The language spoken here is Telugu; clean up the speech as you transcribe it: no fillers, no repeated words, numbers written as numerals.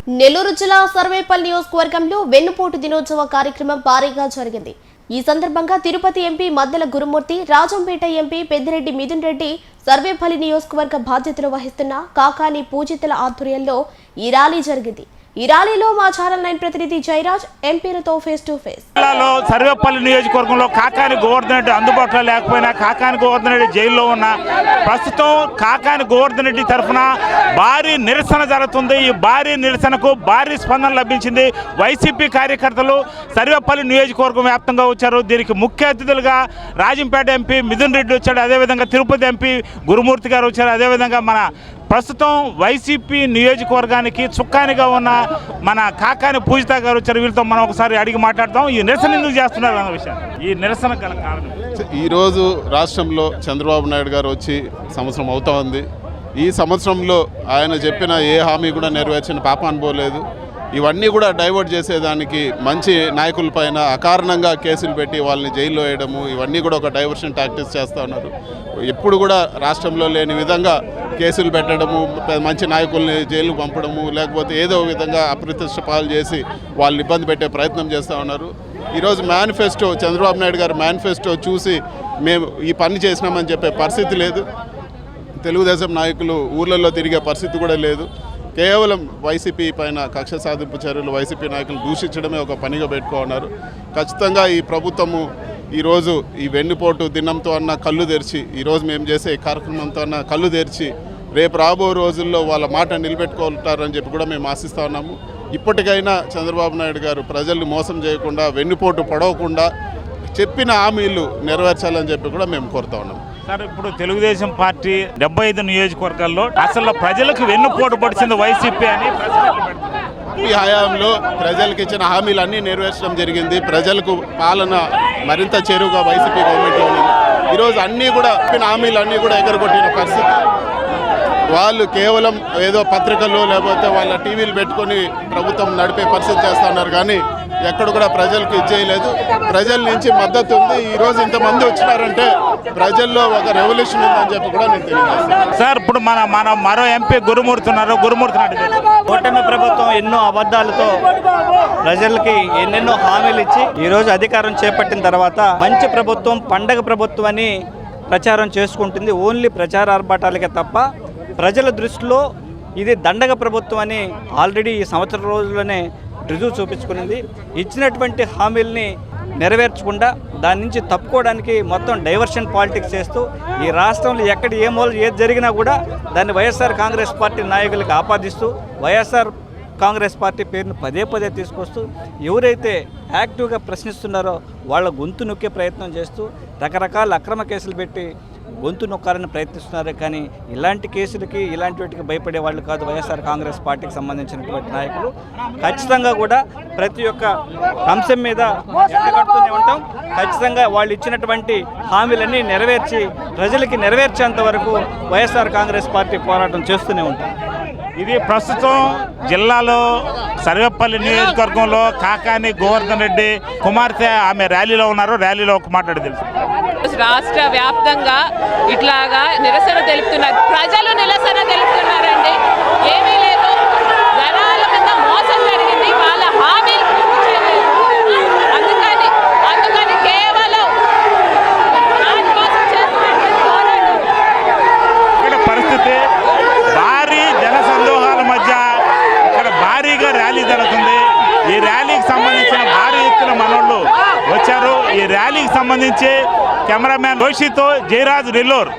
నెల్లూరు జిల్లా సర్వేపల్లి నియోజకవర్గంలో వెన్నుపోటు దినోత్సవ కార్యక్రమం భారీగా జరిగింది. ఈ సందర్భంగా తిరుపతి ఎంపీ మద్దెల గురుమూర్తి, రాజంపేట ఎంపీ పెద్దిరెడ్డి మిథున్ రెడ్డి, సర్వేపల్లి నియోజకవర్గ బాధ్యతలు వహిస్తున్న కాకాని పూజితుల ఆధ్వర్యంలో ఈ ర్యాలీ జరిగింది. ఈ ర్యాలీలో మా ఛానల్ 9 ప్రతినిధి జయరాజ్ ఎంపీలతో ఫేస్ టు ఫేస్. సర్వేపల్లి నియోజకవర్గంలో కాకాని గోవర్ధన్ రెడ్డి అందుబాటులో లేకపోయినా కాకాని గోవర్ధన్ రెడ్డి జైల్లో ఉన్న ప్రస్తుతం కాకాని గోవర్ధన్ రెడ్డి తరఫున భారీ నిరసన జరుగుతుంది. ఈ భారీ నిరసనకు భారీ స్పందన లభించింది. వైసీపీ కార్యకర్తలు సర్వేపల్లి నియోజకవర్గం వ్యాప్తంగా వచ్చారు. దీనికి ముఖ్య అతిథులుగా రాజంపేట ఎంపీ మిథున్ రెడ్డి వచ్చాడు. అదేవిధంగా తిరుపతి ఎంపీ గురుమూర్తి గారు వచ్చారు. అదేవిధంగా మన ప్రస్తుతం వైసీపీ నియోజకవర్గానికి చుక్కానిగా ఉన్న మన కాకాని పూజిత గారు వచ్చారు. వీళ్ళతో మనం ఒకసారి అడిగి మాట్లాడతాం. ఈ నిరసన ఎందుకు చేస్తున్నారు అన్న విషయం, ఈ నిరసన గల కారణం. ఈరోజు రాష్ట్రంలో చంద్రబాబు నాయుడు గారు వచ్చి సంవత్సరం అవుతా ఉంది. ఈ సంవత్సరంలో ఆయన చెప్పిన ఏ హామీ కూడా నెరవేర్చిన పాపాన్ని పోలేదు. ఇవన్నీ కూడా డైవర్ట్ చేసేదానికి మంచి నాయకులపైన అకారణంగా కేసులు పెట్టి వాళ్ళని జైల్లో వేయడము, ఇవన్నీ కూడా ఒక డైవర్షన్ టాక్టిక్స్ చేస్తూ ఉన్నారు. ఎప్పుడు కూడా రాష్ట్రంలో లేని విధంగా కేసులు పెట్టడము, మంచి నాయకుల్ని జైలుకు పంపడము, లేకపోతే ఏదో విధంగా అప్రతిష్ట పాలు చేసి వాళ్ళని ఇబ్బంది పెట్టే ప్రయత్నం చేస్తూ ఉన్నారు. ఈరోజు మేనిఫెస్టో, చంద్రబాబు నాయుడు గారు మేనిఫెస్టో చూసి మేము ఈ పని చేసినామని చెప్పే పరిస్థితి లేదు. తెలుగుదేశం నాయకులు ఊర్లలో తిరిగే పరిస్థితి కూడా లేదు. కేవలం వైసీపీ పైన కక్ష సాధింపు చర్యలు, వైసీపీ నాయకులు దూషించడమే ఒక పనిగా పెట్టుకున్నారు. ఖచ్చితంగా ఈ ప్రభుత్వము ఈరోజు ఈ వెన్నుపోటు దినంతో అన్న కళ్ళు తెరిచి, ఈరోజు మేము చేసే ఈ కార్యక్రమంతో అన్న కళ్ళు తెరిచి రేపు రాబో రోజుల్లో వాళ్ళ మాట నిలబెట్టుకుంటారని చెప్పి కూడా మేము ఆశిస్తూ ఉన్నాము. ఇప్పటికైనా చంద్రబాబు నాయుడు గారు ప్రజల్ని మోసం చేయకుండా, వెన్నుపోటు పడవకుండా చెప్పిన హామీలు నెరవేర్చాలని చెప్పి కూడా మేము కోరుతా ఉన్నాము. సార్, ఇప్పుడు తెలుగుదేశం పార్టీ 75 నియోజకవర్గాల్లో అసలు ప్రజలకు వెన్నుపోటు పడిచింది వైసీపీ అని ఈ హయాంలో ప్రజలకు ఇచ్చిన హామీలన్నీ నెరవేర్చడం జరిగింది. ప్రజలకు పాలన మరింత చేరువుగా వైసీపీ గవర్నమెంట్లో ఉంది. ఈరోజు అన్నీ కూడా చెప్పిన హామీలన్నీ కూడా ఎగరగొట్టిన పరిస్థితి. వాళ్ళు కేవలం ఏదో పత్రికల్లో లేకపోతే వాళ్ళ టీవీలు పెట్టుకొని ప్రభుత్వం నడిపే పరిస్థితి చేస్తూ ఉన్నారు. కానీ ఎక్కడ కూడా ప్రజలకు ఇచ్చేయలేదు. ప్రజల నుంచి మద్దతు ఉంది. ఈరోజు ఇంతమంది వచ్చినారంటే ప్రజల్లో ఒక రెవల్యూషన్ ఉందని చెప్పి కూడా నేను తెలియజేస్తాను. సార్, ఇప్పుడు మన మరో ఎంపీ గురుమూర్తి ఉన్నారు. గురుమూర్తి కూటమి ప్రభుత్వం ఎన్నో అబద్ధాలతో ప్రజలకి ఎన్నెన్నో హామీలు ఇచ్చి ఈరోజు అధికారం చేపట్టిన తర్వాత మంచి ప్రభుత్వం, పండగ ప్రభుత్వం అని ప్రచారం చేసుకుంటుంది. ఓన్లీ ప్రచార ఆర్భాటాలకే తప్ప ప్రజల దృష్టిలో ఇది దండగ ప్రభుత్వం అని ఆల్రెడీ ఈ సంవత్సరం రోజుల్లోనే రుజువు చూపించుకునింది. ఇచ్చినటువంటి హామీల్ని నెరవేర్చకుండా దాని నుంచి తప్పుకోవడానికి మొత్తం డైవర్షన్ పాలిటిక్స్ చేస్తూ ఈ రాష్ట్రంలో ఎక్కడ ఏ మూల ఏది జరిగినా కూడా దాన్ని వైఎస్ఆర్ కాంగ్రెస్ పార్టీ నాయకులకు ఆపాదిస్తూ వైఎస్ఆర్ కాంగ్రెస్ పార్టీ పేరును పదే పదే తీసుకొస్తూ ఎవరైతే యాక్టివ్గా ప్రశ్నిస్తున్నారో వాళ్ళ గొంతు నొక్కే ప్రయత్నం చేస్తూ రకరకాల అక్రమ కేసులు పెట్టి గొంతు నొక్కాలని ప్రయత్నిస్తున్నారు. కానీ ఇలాంటి కేసులకి, ఇలాంటి వాటికి భయపడే వాళ్ళు కాదు వైఎస్ఆర్ కాంగ్రెస్ పార్టీకి సంబంధించినటువంటి నాయకులు. ఖచ్చితంగా కూడా ప్రతి ఒక్క అంశం మీద ఎండగడుతూనే ఉంటాం. ఖచ్చితంగా వాళ్ళు ఇచ్చినటువంటి హామీలన్నీ నెరవేర్చి ప్రజలకి నెరవేర్చేంత వరకు వైఎస్ఆర్ కాంగ్రెస్ పార్టీ పోరాటం చేస్తూనే ఉంటాం. ఇది ప్రస్తుతం జిల్లాలో సర్వేపల్లి నియోజకవర్గంలో కాకాని గోవర్ధన్ రెడ్డి కుమార్తె ఆమె ర్యాలీలో ఉన్నారు. ర్యాలీలో ఒక మాట్లాడి తెలుసు. రాష్ట్ర వ్యాప్తంగా ఇట్లాగా నిరసన తెలుపుతున్నారు. ప్రజలు నిరసన తెలుపుతున్నారండి. ఏమీ లేదు, జనాల మీద మోసం జరిగింది, వాళ్ళ హామీలు పూర్తి చేయలేదు. అందుకని కేవలం ఇక్కడ పరిస్థితి భారీ జన సందోహాల మధ్య ఇక్కడ భారీగా ర్యాలీ జరుగుతుంది. ఈ ర్యాలీకి సంబంధించిన భారీ ఎత్తున మనోళ్ళు వచ్చారు. ఈ ర్యాలీకి సంబంధించి కెమెరామ్యాన్ రోషితో జయరాజ్ నెల్లూరు.